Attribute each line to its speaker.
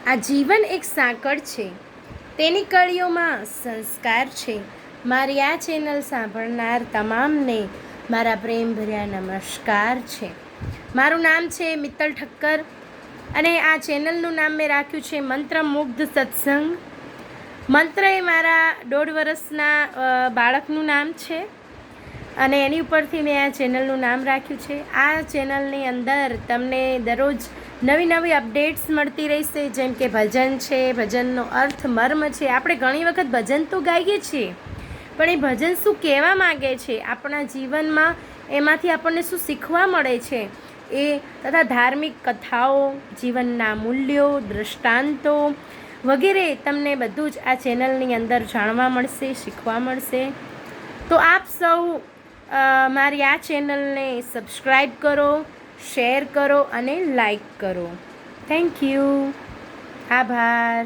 Speaker 1: આ જીવન એક સાંકળ છે, તેની કળીઓમાં સંસ્કાર છે. મારી આ ચેનલ સાંભળનાર તમામને મારા પ્રેમભર્યા નમસ્કાર છે. મારું નામ છે મિત્તલ ઠક્કર અને આ ચેનલનું નામ મેં રાખ્યું છે મંત્રમુગ્ધ સત્સંગ. મંત્ર એ મારા 1.5 વર્ષના બાળકનું નામ છે અને એની ઉપરથી મેં આ ચેનલનું નામ રાખ્યું છે. આ ચેનલની અંદર તમને દરરોજ નવી નવી અપડેટ્સ મળતી રહેશે, જેમ કે ભજન છે, ભજનનો અર્થ મર્મ છે. આપણે ઘણી વખત ભજન તો ગાઈએ છીએ, પણ એ ભજન શું કહેવા માગે છે આપણા જીવનમાં, એમાંથી આપણને શું શીખવા મળે છે એ, તથા ધાર્મિક કથાઓ, જીવનના મૂલ્યો, દૃષ્ટાંતો વગેરે તમને બધું જ આ ચેનલની અંદર જાણવા મળશે, શીખવા મળશે. તો આપ સૌ મારી આ ચેનલને સબસ્ક્રાઈબ કરો, શેર કરો અને લાઈક કરો. Thank you. આભાર.